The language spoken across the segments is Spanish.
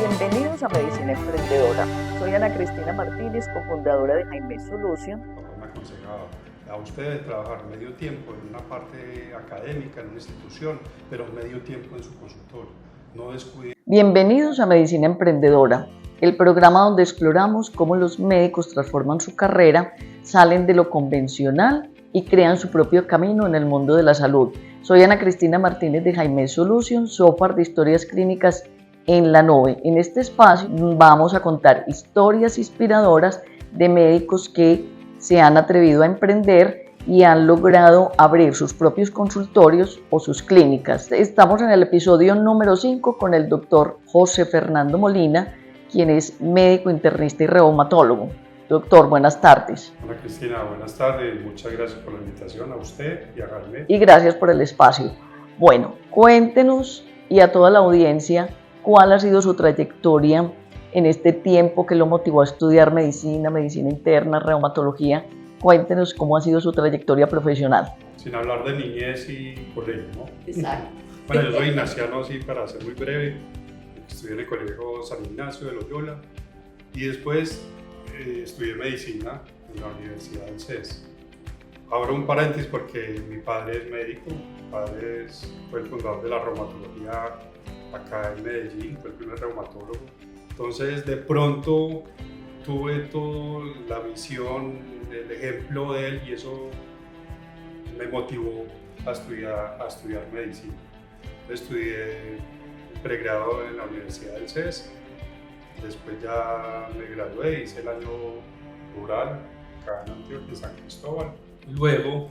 Bienvenidos a Medicina Emprendedora. Soy Ana Cristina Martínez, cofundadora de Jaime Solution. Me aconsejaba a ustedes trabajar medio tiempo en una parte académica, en una institución, pero medio tiempo en su consultorio. No descuiden. Bienvenidos a Medicina Emprendedora, el programa donde exploramos cómo los médicos transforman su carrera, salen de lo convencional y crean su propio camino en el mundo de la salud. Soy Ana Cristina Martínez de Jaime Solution, software de historias clínicas en la nube. En este espacio vamos a contar historias inspiradoras de médicos que se han atrevido a emprender y han logrado abrir sus propios consultorios o sus clínicas. Estamos en el episodio número 5 con el doctor José Fernando Molina, quien es médico internista y reumatólogo. Doctor, buenas tardes. Hola Cristina, buenas tardes. Muchas gracias por la invitación a usted y a Jaime. Y gracias por el espacio. Bueno, cuéntenos y a toda la audiencia cuál ha sido su trayectoria en este tiempo que lo motivó a estudiar medicina interna, reumatología. Cuéntenos cómo ha sido su trayectoria profesional. Sin hablar de niñez y colegio, ¿no? Exacto. Bueno, yo soy ignaciano, así para ser muy breve. Estudié en el Colegio San Ignacio de Loyola y después estudié medicina en la Universidad del CES. Abro un paréntesis porque mi padre es médico, mi padre fue el fundador de la reumatología acá en Medellín, fue el primer reumatólogo. Entonces, de pronto tuve toda la visión, el ejemplo de él y eso me motivó a estudiar medicina. Estudié pregrado en la Universidad del CES, después ya me gradué, hice el año rural acá en Antioquia, en San Cristóbal. Luego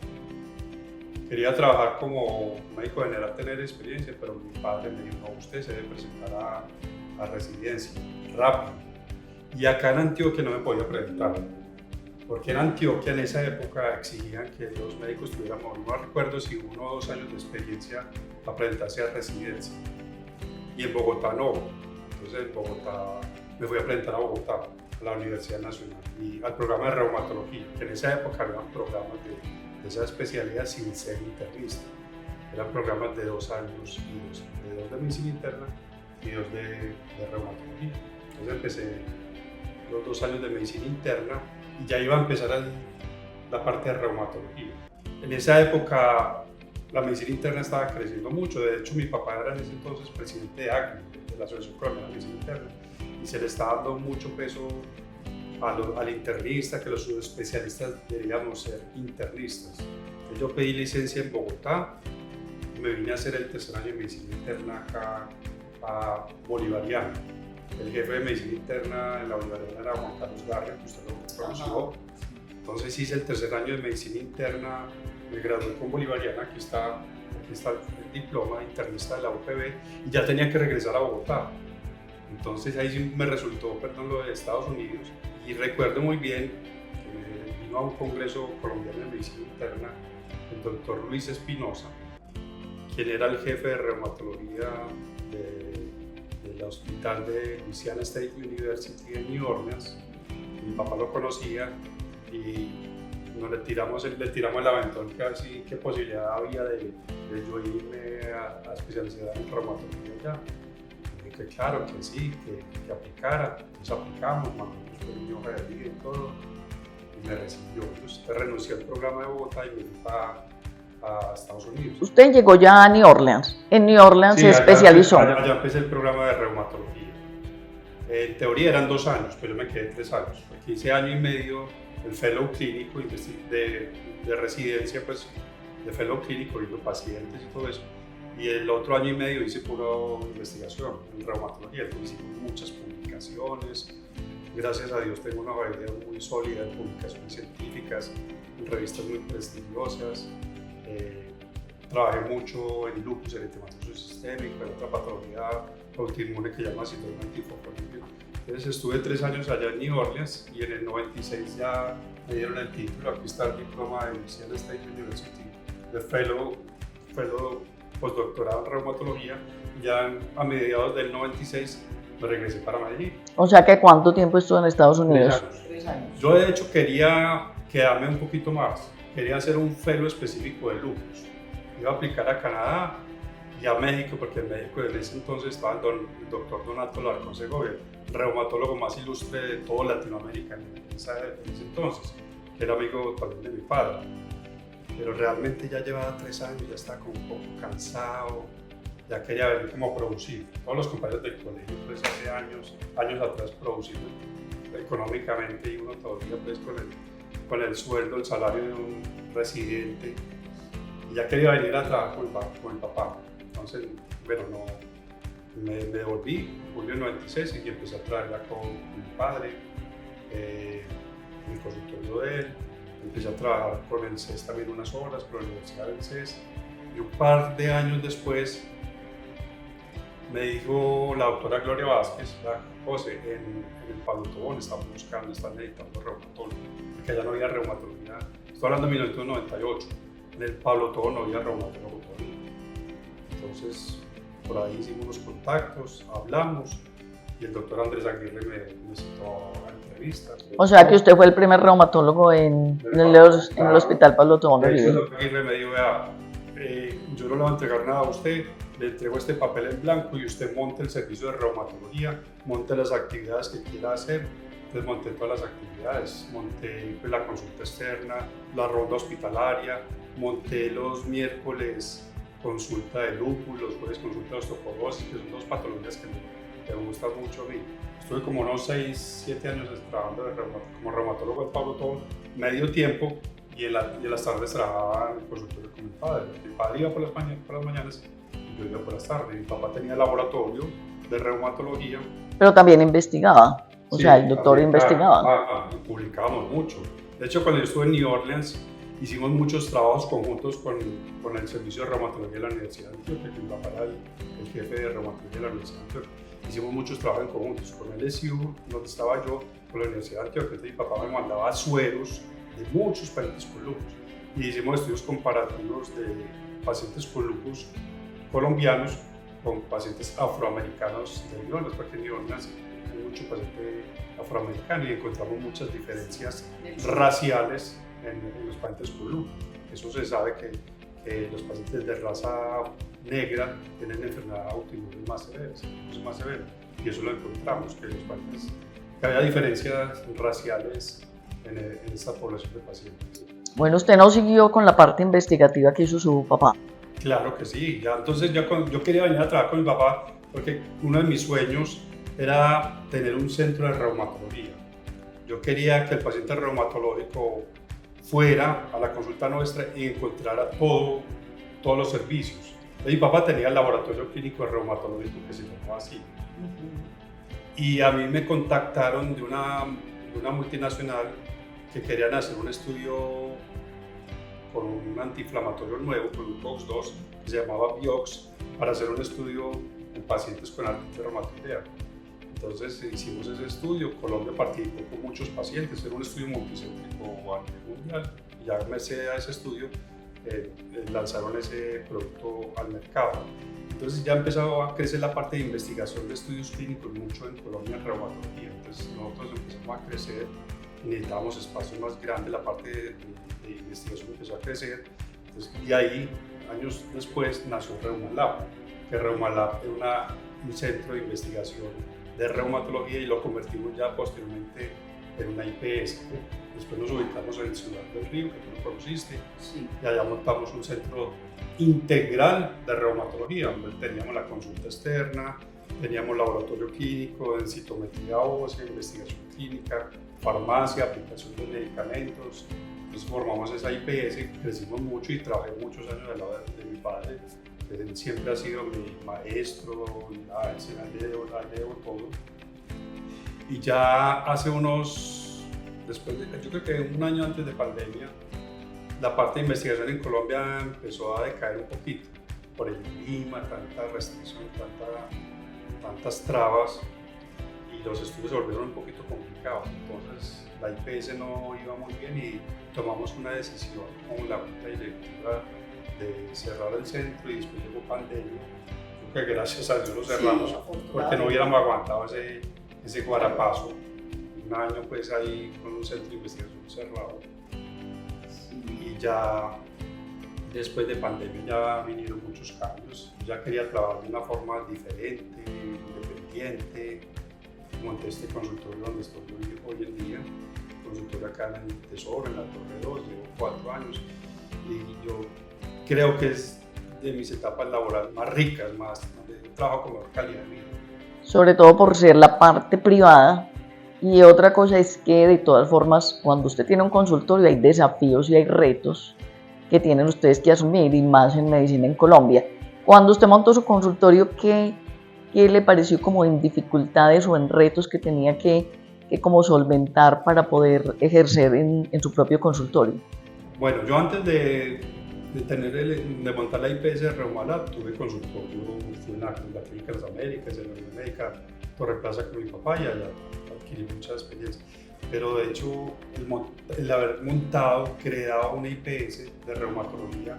quería trabajar como médico general, tener experiencia, pero mi padre me dijo, no, usted se debe presentar a residencia, rápido. Y acá en Antioquia no me podía presentar, porque en Antioquia en esa época exigían que los médicos tuviéramos, no recuerdo si 1 o 2 años de experiencia para presentarse a residencia. Y en Bogotá no. Entonces en Bogotá me fui a presentar a Bogotá, a la Universidad Nacional, y al programa de reumatología, que en esa época había programas de esa especialidad sin ser internista. Eran programas de 2 años y 2 de medicina interna y 2 de reumatología. Entonces empecé los 2 años de medicina interna y ya iba a empezar la parte de reumatología. En esa época la medicina interna estaba creciendo mucho. De hecho, mi papá era en ese entonces presidente de ACME, de la Asociación Colombiana de Medicina Interna, y se le estaba dando mucho peso al internista, que los subespecialistas deberíamos ser internistas. Entonces yo pedí licencia en Bogotá y me vine a hacer el 3er año de medicina interna acá a Bolivariana. El jefe de medicina interna en la Bolivariana era Juan Carlos Garria, que usted lo conoció. Entonces hice el 3er año de medicina interna, me gradué con Bolivariana, aquí está el diploma de internista de la UPB, y ya tenía que regresar a Bogotá. Entonces ahí sí me resultó, lo de Estados Unidos, y recuerdo muy bien que vino a un congreso colombiano de medicina interna el doctor Luis Espinosa, quien era el jefe de reumatología del hospital de Louisiana State University en New Orleans. Mi papá lo conocía y le tiramos el aventón, que así qué posibilidad había de yo irme a especializar en reumatología allá. Que claro, que sí, que aplicara. Entonces aplicamos, mandamos mi hoja de vida y todo, y me recibió. Entonces renuncié al programa de Bogotá y me fui a Estados Unidos. Usted llegó ya a New Orleans. En New Orleans sí, se especializó. Allá empecé el programa de reumatología. En teoría eran 2 años, pero yo me quedé 3 años. Porque hice año y medio el fellow clínico de residencia, pues de fellow clínico, viendo pacientes y todo eso. Y el otro año y medio hice pura investigación en reumatología, entonces hicimos muchas publicaciones. Gracias a Dios tengo una variedad muy sólida de publicaciones científicas en revistas muy prestigiosas. Trabajé mucho en lupus eritematoso sistémico, en otra patología autoinmune que llama síndrome antifosfolípido. Entonces estuve 3 años allá en New Orleans y en el 96 ya me dieron el título. Aquí está el diploma de Louisiana State University de fellow postdoctorado en reumatología. Ya a mediados del 96 me regresé para Medellín. O sea que ¿cuánto tiempo estuvo en Estados Unidos? 3 años. Yo de hecho quería quedarme un poquito más. Quería hacer un fellow específico de lupus. Iba a aplicar a Canadá y a México, porque en México en ese entonces estaba el doctor Donato Larcón Segovia, el reumatólogo más ilustre de toda Latinoamérica en ese entonces, que era amigo también de mi padre. Pero realmente ya llevaba 3 años, ya estaba como un poco cansado, ya quería ver cómo producir. Todos los compañeros del colegio, pues hace años atrás produciendo económicamente, y uno todavía pues con el sueldo, el salario de un residente, y ya quería venir a trabajar con el papá. Entonces, bueno, me devolví en julio del 96 y empecé a trabajar con mi padre, en el consultorio de él. Empecé a trabajar con el CES también unas horas, con la Universidad del CES. Y un par de años después me dijo la doctora Gloria Vázquez, José, en el Pablo Tobón están necesitando reumatólogo, porque allá no había reumatología. Estoy hablando de 1998. En el Pablo Tobón no había reumatólogo todavía. Entonces, por ahí hicimos unos contactos, hablamos, y el doctor Andrés Aguirre me citó a entrevista. O sea que usted fue el primer reumatólogo en el Hospital Pablo Tobón de El Uribe. doctor Aguirre me dijo, vea, yo no le voy a entregar nada a usted, le entrego este papel en blanco y usted monte el servicio de reumatología, monte las actividades que quiera hacer. Entonces monté todas las actividades, monté pues, la consulta externa, la ronda hospitalaria, monté los miércoles consulta de lúpus, los jueves consulta de osteoporosis, que son 2 patologías que me gustan mucho a mí. Estuve como unos 6-7 años trabajando como reumatólogo del Pablo Tobón, medio tiempo, y en las tardes trabajaba en el consultorio con mi padre. Mi padre iba por las mañanas y yo iba por las tardes. Mi papá tenía laboratorio de reumatología. Pero también investigaba, o Sí, sea, el doctor investigaba. Y publicábamos mucho. De hecho, cuando yo estuve en New Orleans, hicimos muchos trabajos conjuntos con el servicio de reumatología de la Universidad de Antioquia, que mi papá era el jefe de reumatología de la Universidad de Antioquia. Hicimos muchos trabajos en conjuntos con el LSU, donde estaba yo, con la Universidad de Antioquia. Entonces, mi papá me mandaba sueros de muchos pacientes con lupus. Y hicimos estudios comparativos de pacientes con lupus colombianos con pacientes afroamericanos de New Orleans, porque en New Orleans hay mucho paciente afroamericano y encontramos muchas diferencias raciales en los pacientes con lupus. Eso se sabe que los pacientes de raza negra tienen enfermedad autoinmune más severa, y eso lo encontramos, que había diferencias raciales en esta población de pacientes. Bueno, usted no siguió con la parte investigativa que hizo su papá. Claro que sí, entonces yo quería venir a trabajar con mi papá porque uno de mis sueños era tener un centro de reumatología. Yo quería que el paciente reumatológico fuera a la consulta nuestra y encontrara todos los servicios. Mi papá tenía el laboratorio clínico de reumatológico que se llamaba así. Y a mí me contactaron de una multinacional que querían hacer un estudio con un antiinflamatorio nuevo, con un COX-2, que se llamaba Vioxx, para hacer un estudio en pacientes con artritis reumatoidea. Entonces hicimos ese estudio, Colombia participó con muchos pacientes, era un estudio multicéntrico a nivel mundial, y ya merced a ese estudio lanzaron ese producto al mercado. Entonces ya empezó a crecer la parte de investigación de estudios clínicos mucho en Colombia en reumatología. Entonces nosotros empezamos a crecer y necesitábamos espacios más grandes, la parte de investigación empezó a crecer. Entonces, y ahí, años después, nació Reumalab, que Reumalab era un centro de investigación de reumatología y lo convertimos ya posteriormente en una IPS. Después nos ubicamos en Ciudad del Río, que tú lo conociste, sí. Y allá montamos un centro integral de reumatología, donde teníamos la consulta externa, teníamos laboratorio clínico, densitometría ósea, investigación clínica, farmacia, aplicación de medicamentos. Entonces formamos esa IPS, crecimos mucho y trabajé muchos años del lado de mi padre. Él siempre ha sido mi maestro, la leo todo. Y ya hace yo creo que un año antes de pandemia, la parte de investigación en Colombia empezó a decaer un poquito por el clima, tanta restricción, tantas trabas, y los estudios se volvieron un poquito complicados. Entonces la IPS no iba muy bien y tomamos una decisión con la junta directiva de cerrar el centro, y después llegó pandemia. Creo que gracias a Dios lo cerramos, porque no hubiéramos aguantado ese guarapazo. Un año pues ahí con un centro de investigación cerrado. Y ya después de pandemia ya vinieron muchos cambios. Yo ya quería trabajar de una forma diferente, independiente. Monté este consultorio donde estoy hoy en día, consultorio acá en el Tesoro, en la Torre 2, llevo 4 años y yo creo que es de mis etapas laborales más ricas, donde yo trabajo con mejor calidad de vida. Sobre todo por ser la parte privada. Y otra cosa es que de todas formas, cuando usted tiene un consultorio hay desafíos y hay retos que tienen ustedes que asumir, y más en medicina en Colombia. Cuando usted montó su consultorio, ¿qué le pareció como en dificultades o en retos que tenía que como solventar para poder ejercer en su propio consultorio? Bueno, yo antes de montar la IPS Reumalab tuve consultorio, fui en la Clínica de las Américas, en la Unión Médica Torre Plaza con mi papá y allá adquirí mucha experiencia. Pero de hecho, el haber creado una IPS de reumatología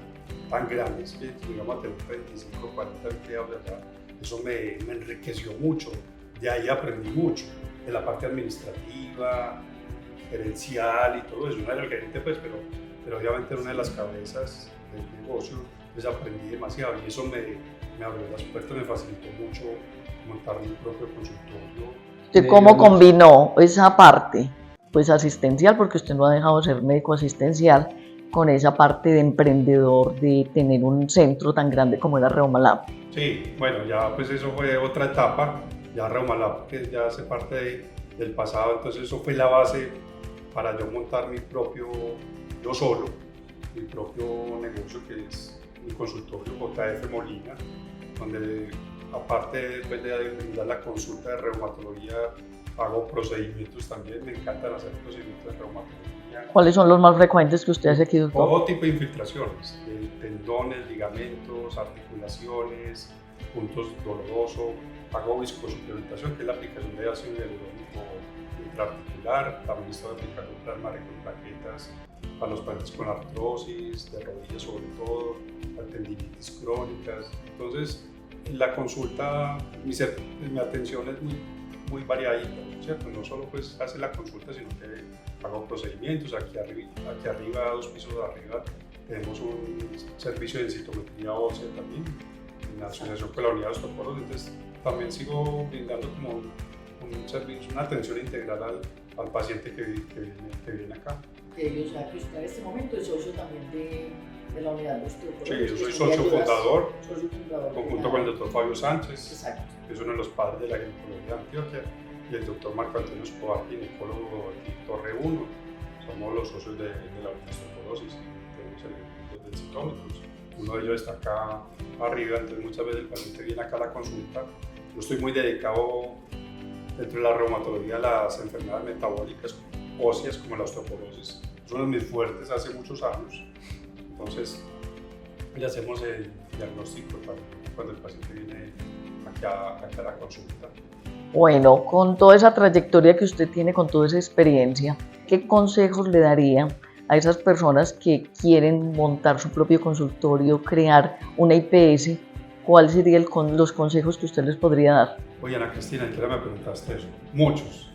tan grande, es que digamos a tener 25 o 40 empleados allá, eso me enriqueció mucho. De ahí aprendí mucho, de la parte administrativa, gerencial y todo eso. No era el gerente, pues, pero obviamente era una de las cabezas del negocio, pues aprendí demasiado y eso me abrió las puertas, me facilitó mucho montar mi propio consultorio. ¿Usted cómo combinó esa parte pues asistencial, porque usted no ha dejado de ser médico asistencial, con esa parte de emprendedor, de tener un centro tan grande como era Reumalab? Sí, bueno, ya pues eso fue otra etapa, ya Reumalab que ya hace parte del pasado, entonces eso fue la base para yo montar yo solo, mi propio negocio, que es mi consultorio JF Molina, donde aparte pues, de brindar la consulta de reumatología, hago procedimientos también, me encantan hacer procedimientos de reumatología. ¿Cuáles son los más frecuentes que usted hace aquí, doctor? Todo tipo de infiltraciones, tendones, ligamentos, articulaciones, puntos dolorosos. Hago viscosuplementación, que es la aplicación de ácido hialurónico intraarticular. También estoy aplicando plasma con plaquetas para los pacientes con artrosis, de rodillas sobre todo, tendinitis crónicas. Entonces, en la consulta, mi atención es muy variadita, ¿cierto? No solo pues hace la consulta, sino que hago procedimientos. Aquí arriba, 2 pisos de arriba, tenemos un servicio de densitometría ósea también, en la asociación con la unidad de osteoporosis. Entonces, también sigo brindando como un servicio, una atención integral al paciente que viene acá. O sea, que usted en este momento es socio también de la unidad de osteoporosis. Sí, yo soy socio fundador, conjunto con el doctor Fabio Sánchez, exacto, que es uno de los padres de la ginecología de Antioquia, y el doctor Marco Antonio Escobar, ginecólogo de Torre 1. Somos los socios de la unidad de osteoporosis, tenemos elementos densitómetros. Uno de ellos está acá arriba, entonces muchas veces el paciente viene acá a la consulta. Yo estoy muy dedicado dentro de la reumatología a las enfermedades metabólicas óseas como la osteoporosis. Es uno de mis fuertes hace muchos años. Entonces, le hacemos el diagnóstico cuando el paciente viene aquí a la consulta. Bueno, con toda esa trayectoria que usted tiene, con toda esa experiencia, ¿qué consejos le daría a esas personas que quieren montar su propio consultorio, crear una IPS? ¿Cuáles serían los consejos que usted les podría dar? Oye, Ana Cristina, ¿en qué hora me preguntaste eso? Muchos.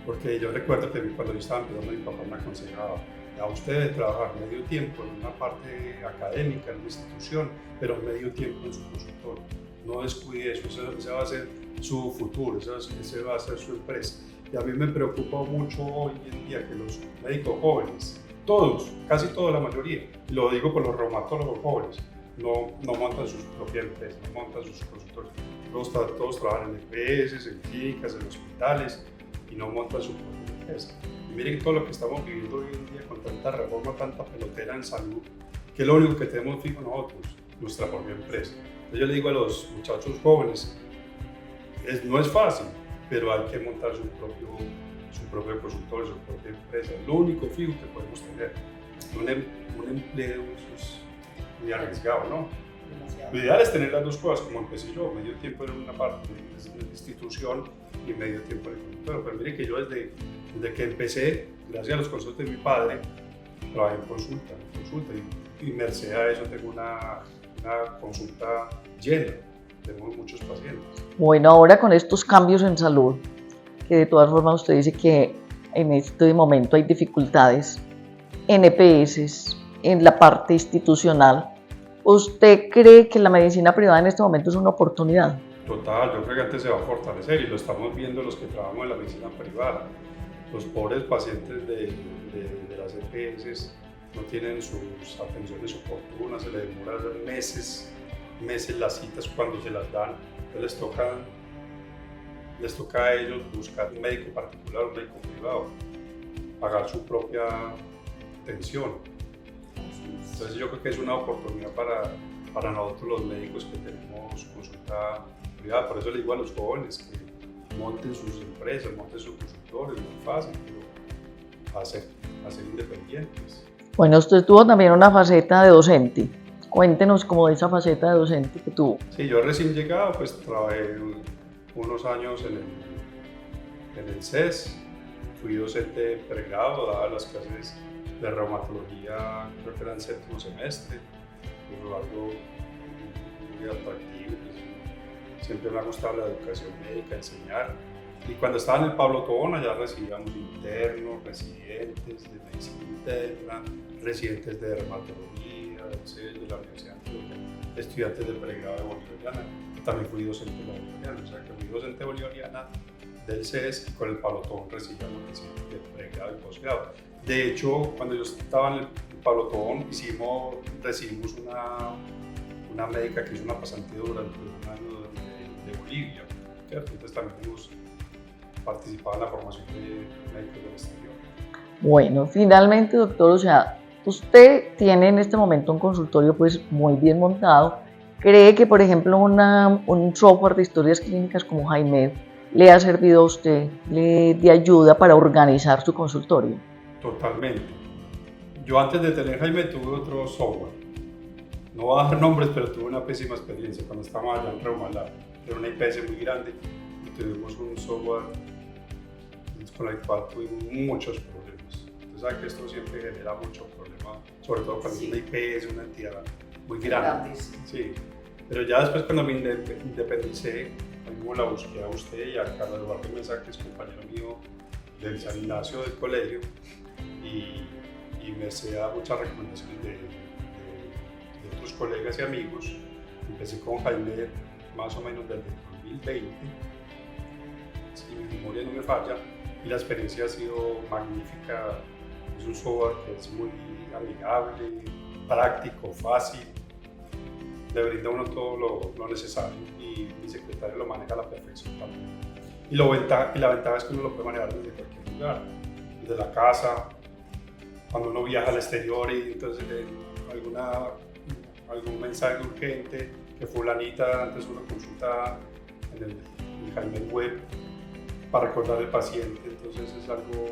Porque yo recuerdo que cuando yo estaba empezando, mi papá me aconsejaba: a usted debe trabajar medio tiempo en una parte académica, en una institución, pero medio tiempo en su consultorio. No descuide eso, ese va a ser su futuro, ese va a ser su empresa. Y a mí me preocupa mucho hoy en día que los médicos jóvenes, todos, casi toda la mayoría, y lo digo por los reumatólogos jóvenes, no montan sus propias empresas, no montan sus consultorios. Todos trabajan en EPS, en clínicas, en hospitales, y no montan su propia empresa. Y miren todo lo que estamos viviendo hoy en día con tanta reforma, tanta pelotera en salud, que lo único que tenemos fijo nosotros, nuestra propia empresa. Entonces yo le digo a los muchachos jóvenes, no es fácil, pero hay que montar su propio consultorio, su propia empresa. Es lo único fijo que podemos tener. Un empleo es muy arriesgado, ¿no? Lo ideal es tener las dos cosas, como empecé yo, medio tiempo en una parte de la institución y medio tiempo en el consultorio. Pero mire que yo desde que empecé, gracias a los consejos de mi padre, trabajé en consulta y merced a eso tengo una consulta llena, tenemos muchos pacientes. Bueno, ahora con estos cambios en salud, que de todas formas usted dice que en este momento hay dificultades en EPS, en la parte institucional, ¿Usted cree que la medicina privada en este momento es una oportunidad? Total, yo creo que antes se va a fortalecer y lo estamos viendo los que trabajamos en la medicina privada. Los pobres pacientes de las EPS no tienen sus atenciones oportunas, se les demoran meses las citas cuando se las dan. Entonces les toca a ellos buscar un médico particular, un médico privado, pagar su propia atención. Entonces yo creo que es una oportunidad para nosotros los médicos que tenemos consulta privada. Por eso le digo a los jóvenes que monten sus empresas, monten sus consultorios, es muy fácil, pero a ser independientes. Bueno, usted tuvo también una faceta de docente. Cuéntenos cómo de esa faceta de docente que tuvo. Sí, yo recién llegado, pues trabajé unos años en el CES, fui docente pregrado, daba las clases de reumatología, creo que era en séptimo semestre, algo muy atractivo, pues, siempre me ha gustado la educación médica, enseñar. Y cuando estaba en el Pablo Tobón, ya recibíamos internos, residentes de medicina interna, residentes de dermatología, de la Universidad de Antioquia, estudiantes del pregrado de Bolivariana. También fui docente de la Bolivariana, o sea que fui docente bolivariana del CES y con el Pablo Tobón recibíamos residentes de pregrado y posgrado. De hecho, cuando yo estaba en el Pablo Tobón, recibimos una médica que hizo una pasantía durante un año de Bolivia, ¿cierto? Entonces también hemos participado en la formación de médicos del exterior. Bueno, finalmente, doctor, o sea, usted tiene en este momento un consultorio pues muy bien montado. ¿Cree que, por ejemplo, un software de historias clínicas como HIMED le ha servido a usted de ayuda para organizar su consultorio? Totalmente. Yo antes de tener HIMED tuve otro software. No voy a dar nombres, pero tuve una pésima experiencia cuando estábamos allá en Reumalab. Era una IPS muy grande y tuvimos un software con el cual tuvimos muchos problemas. Usted sabe que esto siempre genera muchos problemas, sobre todo cuando es una IPS, una entidad muy grande. Sí. Pero ya después cuando me independicé, mismo la busqué a usted y a Carlos Eduardo Mesa, que es compañero mío del San Ignacio del colegio, y me da muchas recomendaciones de otros colegas y amigos. Empecé con HIMED más o menos desde 2020, si mi memoria no me falla, y la experiencia ha sido magnífica. Es un software que es muy amigable, práctico, fácil, le brinda a uno todo lo necesario y mi secretario lo maneja a la perfección también. Y la ventaja es que uno lo puede manejar desde cualquier lugar, desde la casa, cuando uno viaja al exterior y entonces algún mensaje urgente, que fulanita antes uno consulta en el HIMED web para recordar al paciente, entonces es algo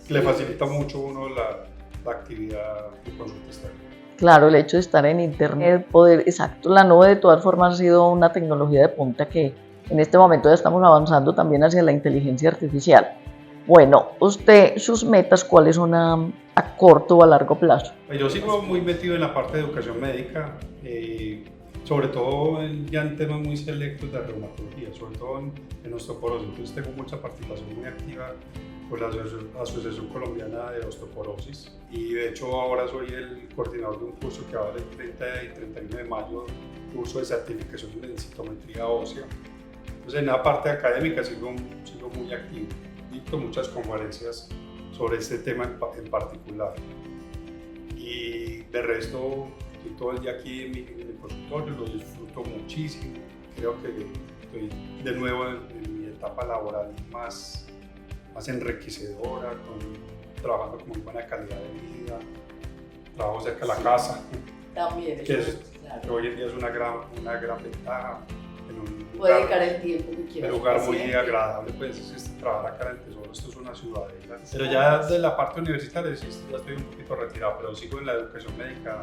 que le facilita mucho a uno la actividad de consulta externa. Claro, el hecho de estar en internet, exacto, la nube de todas formas ha sido una tecnología de punta que en este momento ya estamos avanzando también hacia la inteligencia artificial. Bueno, sus metas, ¿cuáles son a corto o a largo plazo? Yo sigo muy metido en la parte de educación médica, sobre todo ya en temas muy selectos de reumatología, sobre todo en osteoporosis. Entonces tengo mucha participación muy activa con la Asociación Colombiana de Osteoporosis y de hecho ahora soy el coordinador de un curso que va a haber el 30 y 31 de mayo, curso de certificación en densitometría ósea. Entonces en la parte académica sigo muy activo, dicto muchas conferencias sobre este tema en particular y de resto estoy todo el día aquí en mi consultorio, lo disfruto muchísimo, creo que estoy de nuevo en mi etapa laboral más enriquecedora, trabajando con muy buena calidad de vida, trabajo cerca de la casa, también, que claro. hoy en día es una gran ventaja. Puede dedicar el tiempo que quiera. Un lugar muy agradable, pues es trabajar acá en el Tesoro, esto es una ciudadela. Pero ya de la parte universitaria sí, ya estoy un poquito retirado, pero sigo en la educación médica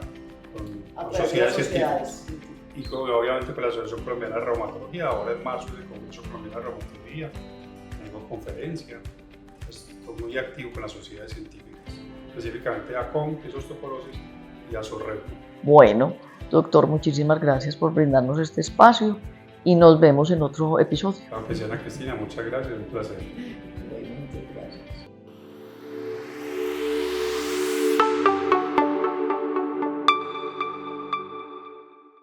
con sociedades científicas. Y obviamente con la Asociación Colombiana de Reumatología, ahora en marzo el Congreso Colombiano de Reumatología, tengo conferencia, pues, estoy muy activo con las sociedades científicas, específicamente ACOM, que es osteoporosis, y ASORREU. Bueno, doctor, muchísimas gracias por brindarnos este espacio y nos vemos en otro episodio. Ana Cristina, muchas gracias, un placer.